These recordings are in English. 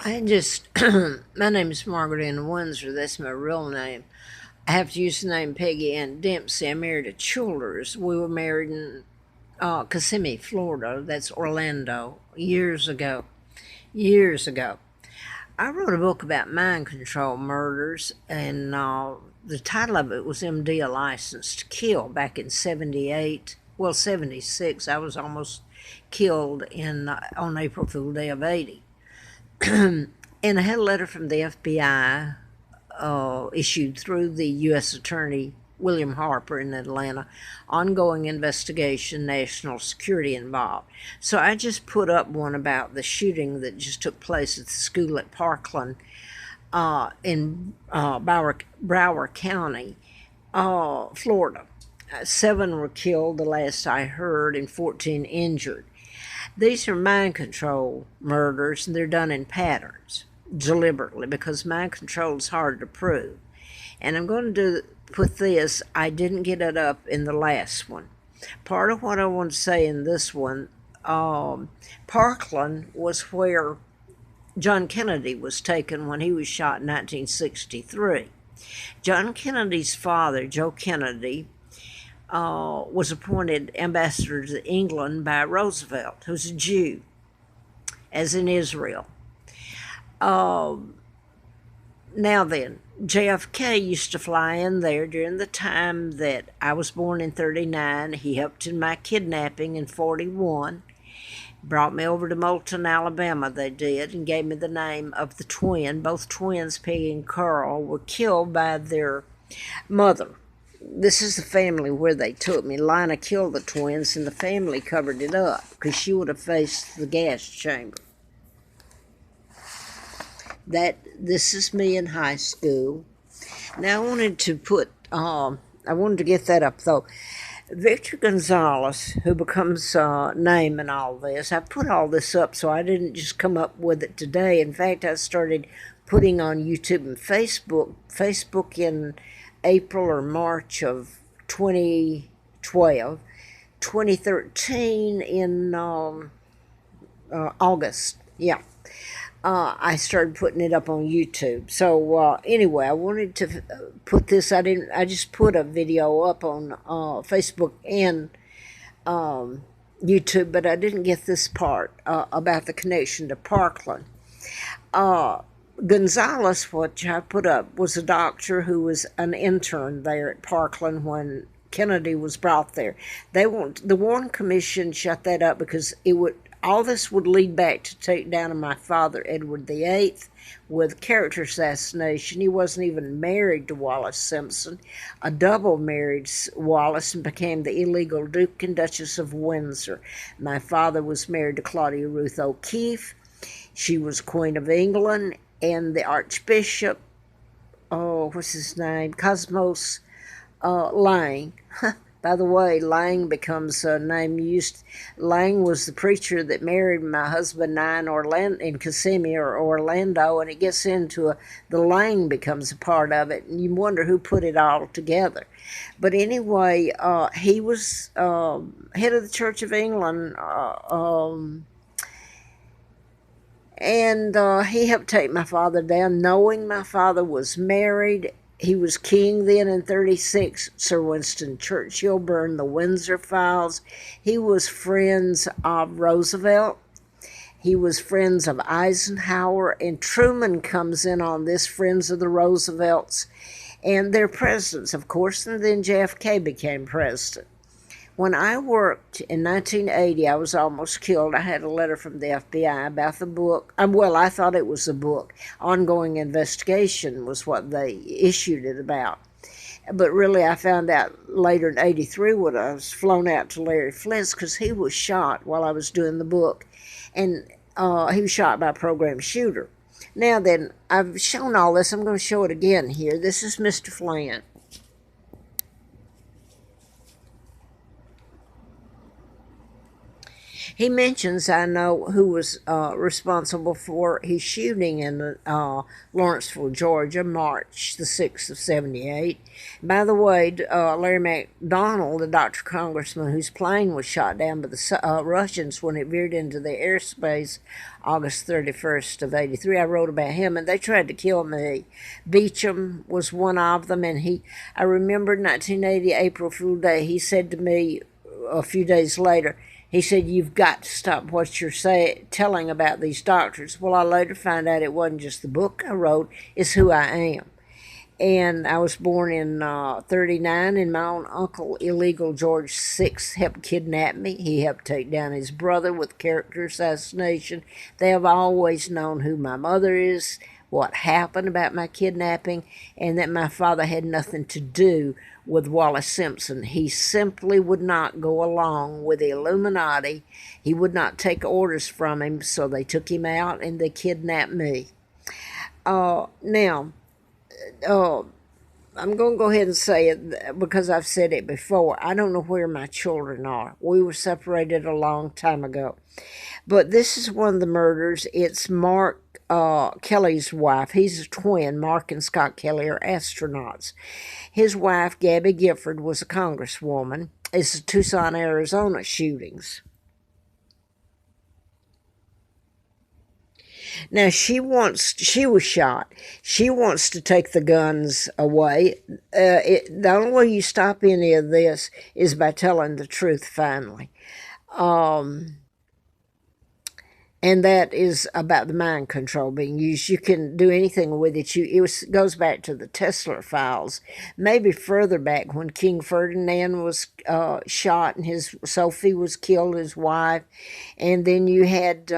I just, my name is Margaret Ann Windsor. That's my real name. I have to use the name Peggy Ann Dempsey. I married a Childers. We were married in Kissimmee, Florida. That's Orlando, years ago. Years ago. I wrote a book about mind control murders, and the title of it was MD A License to Kill back in 78. Well, 76. I was almost killed on April Fool Day of 80. And I had a letter from the FBI issued through the U.S. Attorney William Harper in Atlanta, ongoing investigation, national security involved. So I just put up one about the shooting that just took place at the school at Parkland in Broward County, Florida. 7 were killed, the last I heard, and 14 injured. These are mind control murders, and they're done in patterns, deliberately, because mind control is hard to prove. And I'm going to put this, I didn't get it up in the last one. Part of what I want to say in this one, Parkland was where John Kennedy was taken when he was shot in 1963. John Kennedy's father, Joe Kennedy, was appointed ambassador to England by Roosevelt, who's a Jew, as in Israel. Now then, JFK used to fly in there during the time that I was born in 39. He helped in my kidnapping in 41. Brought me over to Moulton, Alabama, they did, and gave me the name of the twin. Both twins, Peggy and Carl, were killed by their mother. This is the family where they took me. Lina killed the twins, and the family covered it up because she would have faced the gas chamber. This is me in high school. Now I wanted to get that up though. Victor Gonzalez, who becomes name in all this, I put all this up so I didn't just come up with it today. In fact, I started putting on YouTube and Facebook in April or March of 2012, 2013 in August. Yeah. I started putting it up on YouTube. So anyway, I wanted to put this. I just put a video up on Facebook and YouTube, but I didn't get this part about the connection to Parkland. Gonzalez, which I put up, was a doctor who was an intern there at Parkland when Kennedy was brought there. The Warren Commission shut that up because all this would lead back to take down of my father, Edward VIII, with character assassination. He wasn't even married to Wallis Simpson. A double married Wallis and became the illegal Duke and Duchess of Windsor. My father was married to Claudia Ruth O'Keefe. She was Queen of England, and the Archbishop, what's his name? Cosmos Lang. By the way, Lang becomes a name used. Lang was the preacher that married my husband and I in Kissimmee or Orlando, and it gets into the Lang becomes a part of it, and you wonder who put it all together. But anyway, he was head of the Church of England, and he helped take my father down, knowing my father was married. He was king then in 36. Sir Winston Churchill burned the Windsor Files. He was friends of Roosevelt. He was friends of Eisenhower. And Truman comes in on this, friends of the Roosevelts. And their presidents, of course. And then JFK became president. When I worked in 1980, I was almost killed. I had a letter from the FBI about the book. Well, I thought it was a book. Ongoing investigation was what they issued it about. But really, I found out later in 83 when I was flown out to Larry Flint's because he was shot while I was doing the book. And he was shot by a program shooter. Now then, I've shown all this. I'm going to show it again here. This is Mr. Flint. He mentions, I know, who was responsible for his shooting in Lawrenceville, Georgia, March the 6th of 78. By the way, Larry McDonald, the Dr. Congressman whose plane was shot down by the Russians when it veered into the airspace August 31st of 83. I wrote about him, and they tried to kill me. Beecham was one of them, and I remember 1980, April Fool Day, he said to me a few days later, he said, "You've got to stop what you're telling about these doctors." Well, I later found out it wasn't just the book I wrote, it's who I am. And I was born in 39, and my own uncle, illegal George VI, helped kidnap me. He helped take down his brother with character assassination. They have always known who my mother is, what happened about my kidnapping, and that my father had nothing to do with Wallace Simpson. He simply would not go along with the Illuminati. He would not take orders from him, so they took him out and they kidnapped me. Now, I'm going to go ahead and say it because I've said it before. I don't know where my children are. We were separated a long time ago. But this is one of the murders. It's Mark Kelly's wife. He's a twin. Mark and Scott Kelly are astronauts. His wife, Gabby Gifford, was a congresswoman. It's the Tucson, Arizona shootings. Now, she was shot. She wants to take the guns away. The only way you stop any of this is by telling the truth, finally. And that is about the mind control being used. You can do anything with it. It goes back to the Tesla files, maybe further back when King Ferdinand was shot and Sophie was killed, his wife. And then you had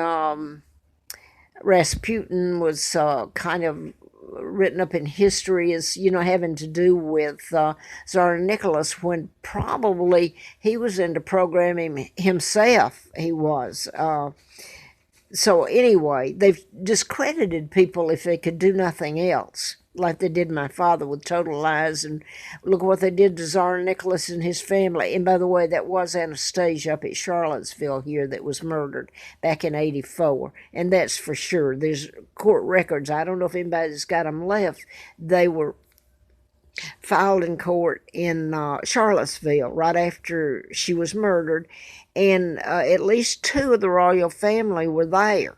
Rasputin was kind of written up in history as, having to do with Tsar Nicholas, when probably he was into programming himself. He was. So anyway, they've discredited people if they could do nothing else, like they did my father with total lies. And look what they did to Tsar Nicholas and his family. And by the way, that was Anastasia up at Charlottesville here that was murdered back in 84. And that's for sure. There's court records. I don't know if anybody's got them left. They were filed in court in Charlottesville right after she was murdered. And at least two of the royal family were there.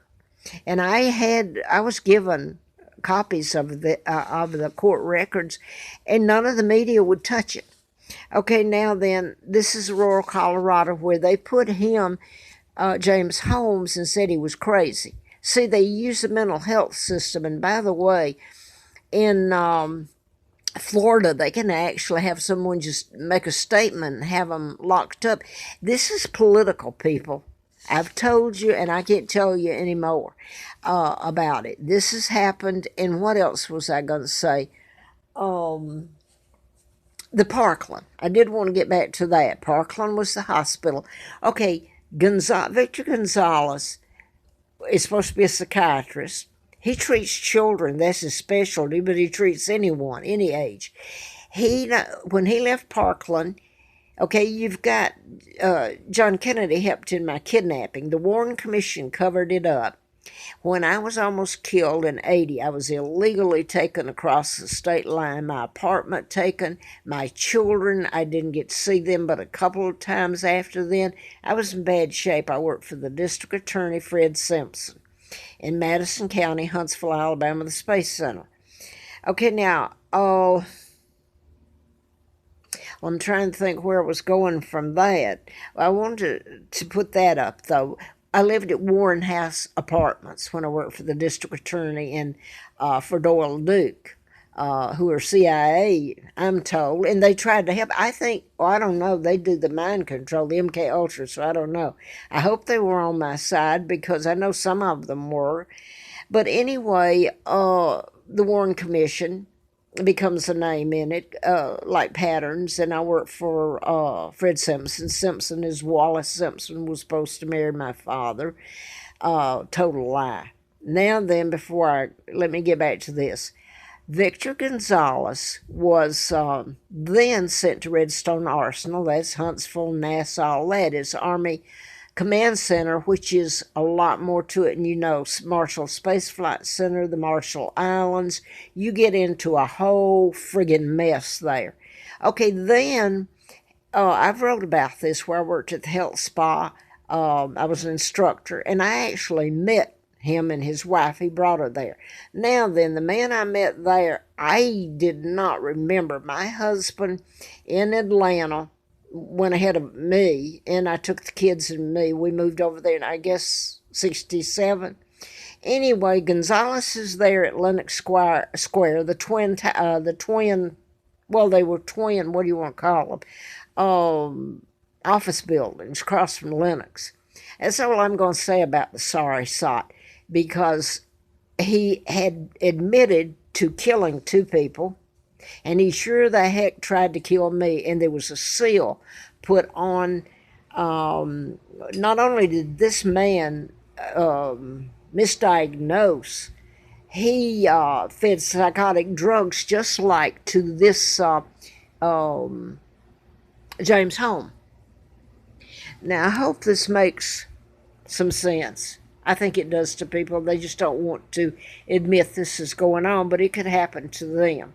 And I was given copies of the court records, and none of the media would touch it. Okay, now then, this is rural Colorado where they put him, James Holmes, and said he was crazy. See, they use the mental health system, and by the way, in Florida, they can actually have someone just make a statement and have them locked up. This is political, people. I've told you, and I can't tell you anymore about it. This has happened, and what else was I going to say? The Parkland. I did want to get back to that. Parkland was the hospital. Okay, Victor Gonzalez is supposed to be a psychiatrist. He treats children. That's his specialty, but he treats anyone, any age. When he left Parkland, okay, you've got John Kennedy helped in my kidnapping. The Warren Commission covered it up. When I was almost killed in 80, I was illegally taken across the state line, my apartment taken, my children, I didn't get to see them but a couple of times after then. I was in bad shape. I worked for the district attorney, Fred Simpson, in Madison County, Huntsville, Alabama, the Space Center. Okay, now, I'm trying to think where it was going from that. I wanted to put that up, though. I lived at Warren House Apartments when I worked for the district attorney and for Doyle Duke, who are CIA, I'm told, and they tried to help. I think, I don't know, they do the mind control, the MK Ultra, so I don't know. I hope they were on my side because I know some of them were. But anyway, the Warren Commission becomes a name in it, like Patterns, and I work for Fred Simpson. Simpson is Wallace Simpson, was supposed to marry my father. Total lie. Now then, let me get back to this. Victor Gonzalez was then sent to Redstone Arsenal, that's Huntsville, Nassau, that is Army Command Center, which is a lot more to it. And Marshall Space Flight Center, the Marshall Islands. You get into a whole friggin' mess there. Okay, then I've wrote about this where I worked at the health spa. I was an instructor, and I actually met him and his wife. He brought her there. Now then, the man I met there, I did not remember. My husband in Atlanta went ahead of me, and I took the kids and me. We moved over there in, I guess, 67. Anyway, Gonzalez is there at Lenox Square, well, they were twin, what do you want to call them? Office buildings across from Lenox. That's all I'm going to say about the sorry sot, because he had admitted to killing 2 people, and he sure the heck tried to kill me, and there was a seal put on. Not only did this man misdiagnose, he fed psychotic drugs just like to this James Home. Now, I hope this makes some sense. I think it does to people. They just don't want to admit this is going on, but it could happen to them.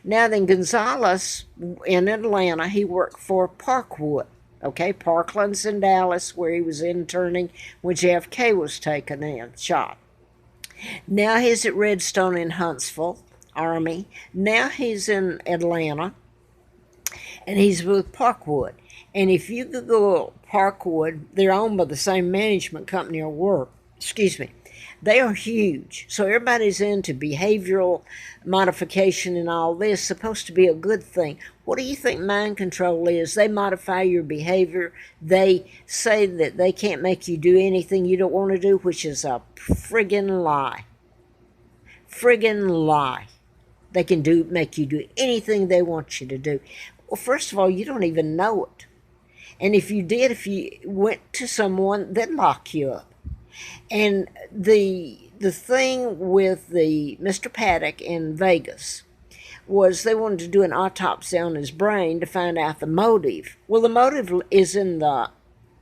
Now then, Gonzalez in Atlanta, he worked for Parkwood. Okay, Parkland's in Dallas, where he was interning when JFK was shot. Now he's at Redstone in Huntsville, Army. Now he's in Atlanta, and he's with Parkwood. And if you Google Parkwood, they're owned by the same management company or work. Excuse me. They are huge. So everybody's into behavioral modification and all this. Supposed to be a good thing. What do you think mind control is? They modify your behavior. They say that they can't make you do anything you don't want to do, which is a friggin' lie. Friggin' lie. They can make you do anything they want you to do. Well, first of all, you don't even know it. And if you did, if you went to someone, they'd lock you up. And the thing with the Mr. Paddock in Vegas was they wanted to do an autopsy on his brain to find out the motive. Well, the motive is in the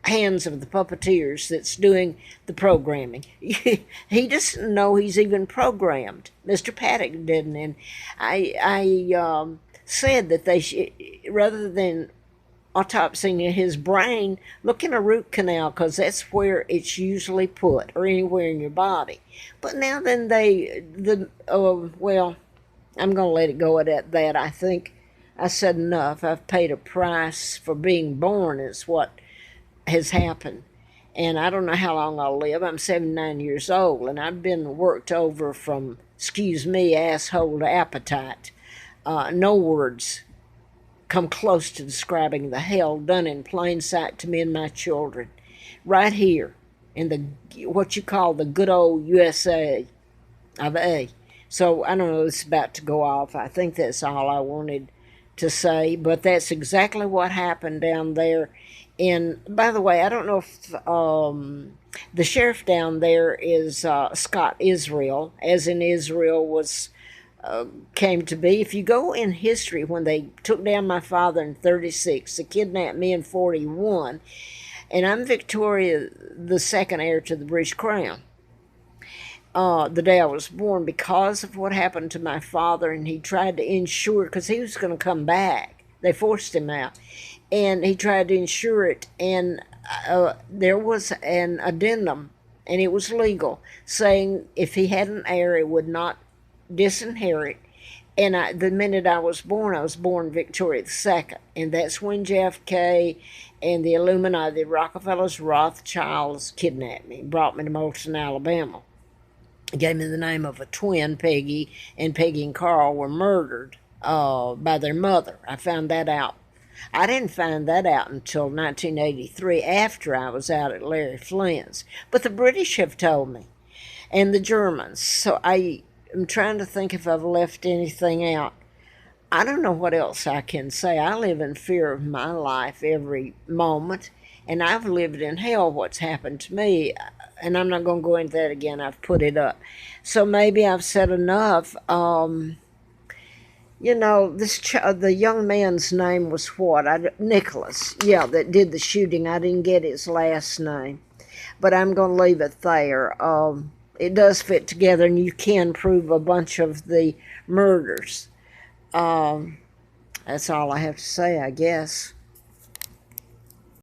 hands of the puppeteers that's doing the programming. He doesn't know he's even programmed. Mr. Paddock didn't. And I said that they should, rather than autopsying his brain, look in a root canal, because that's where it's usually put, or anywhere in your body. But now then well, I'm going to let it go at that. I think I said enough. I've paid a price for being born, is what has happened. And I don't know how long I'll live. I'm 79 years old, and I've been worked over from, excuse me, asshole to appetite. No words come close to describing the hell done in plain sight to me and my children. Right here in the what you call the good old USA of A. So I don't know, it's about to go off. I think that's all I wanted to say, but that's exactly what happened down there. And by the way, I don't know if the sheriff down there is Scott Israel, as in Israel was came to be. If you go in history, when they took down my father in 36, they kidnapped me in 41, and I'm Victoria the second heir to the British Crown. The day I was born, because of what happened to my father, and he tried to insure, because he was going to come back. They forced him out, and he tried to insure it, and there was an addendum, and it was legal, saying if he had an heir, it would not disinherit. And the minute I was born Victoria II, and that's when JFK and the Illuminati, the Rockefellers, Rothschilds, kidnapped me, brought me to Moulton, Alabama. Gave me the name of a twin. Peggy and Carl were murdered by their mother. I found that out. I didn't find that out until 1983, after I was out at Larry Flynn's. But the British have told me, and the Germans. So I'm trying to think if I've left anything out. I don't know what else I can say. I live in fear of my life every moment, and I've lived in hell what's happened to me, and I'm not going to go into that again. I've put it up. So maybe I've said enough. You know, the young man's name was what? Nicholas. Yeah, that did the shooting. I didn't get his last name, but I'm going to leave it there. It does fit together, and you can prove a bunch of the murders. That's all I have to say, I guess.